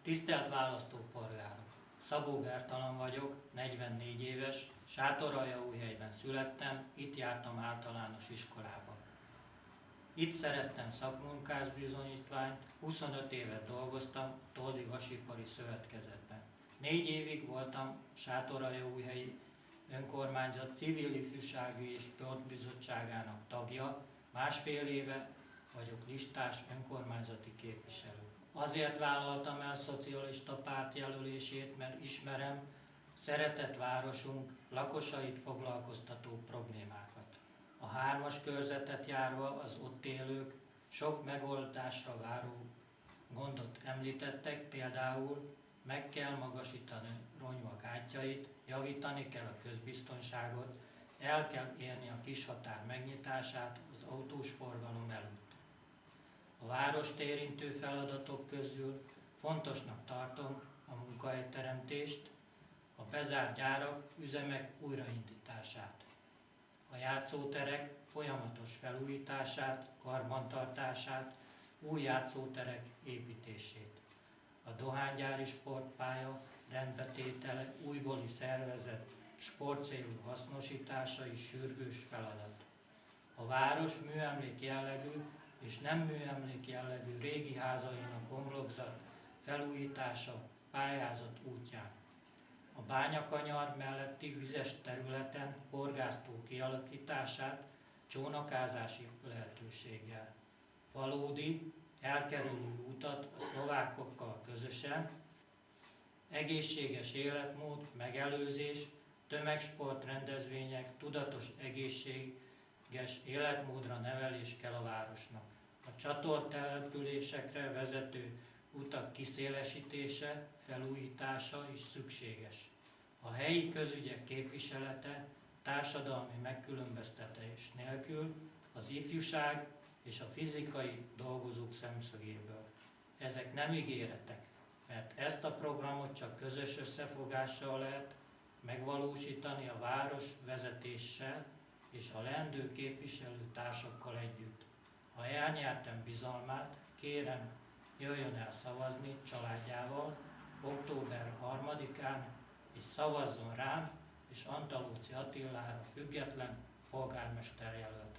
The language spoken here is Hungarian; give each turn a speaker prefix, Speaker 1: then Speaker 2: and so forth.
Speaker 1: Tisztelt választópolgárok! Szabó Bertalan vagyok, 44 éves, Sátoraljaújhelyben születtem, itt jártam általános iskolába. Itt szereztem szakmunkás bizonyítványt, 25 évet dolgoztam a Toldi Vasipari Szövetkezetben. 4 évig voltam Sátoraljaújhelyi önkormányzat civil ifjúsági és sportbizottságának tagja, 1,5 éve vagyok listás önkormányzati képviselő. Azért vállaltam el szocialista párt jelölését, mert ismerem szeretett városunk lakosait foglalkoztató problémákat. A 3-as körzetet járva az ott élők sok megoldásra váró gondot említettek, például meg kell magasítani Ronyva gátjait, javítani kell a közbiztonságot, el kell érni a kishatár megnyitását az autós forgalom előtt. A várost érintő feladatok közül fontosnak tartom a munkahelyteremtést, a bezárt gyárak, üzemek újraindítását, a játszóterek folyamatos felújítását, karbantartását, új játszóterek építését. A dohánygyári sportpálya rendbetétele, újbóli szervezett sportcélú hasznosítása is sürgős feladat. A város műemlék jellegű és nem műemlék jellegű régi házainak homlokzat felújítása pályázat útján. A Bányakanyar melletti vizes területen horgásztó kialakítását csónakázási lehetőséggel. Valódi, elkerülő utat a szlovákokkal közösen, egészséges életmód, megelőzés, tömegsport rendezvények, tudatos egészséges életmódra nevelés kell a városnak. A csatortelepülésekre vezető utak kiszélesítése, felújítása is szükséges. A helyi közügyek képviselete társadalmi megkülönböztetés nélkül az ifjúság és a fizikai dolgozók szemszögéből. Ezek nem ígéretek, mert ezt a programot csak közös összefogással lehet megvalósítani a város vezetéssel és a leendő képviselőtársakkal együtt. Ha elnyertem bizalmát, kérem, jöjjön el szavazni családjával október 3-án, és szavazzon rám és Antalóci Attilára, független polgármester jelölt.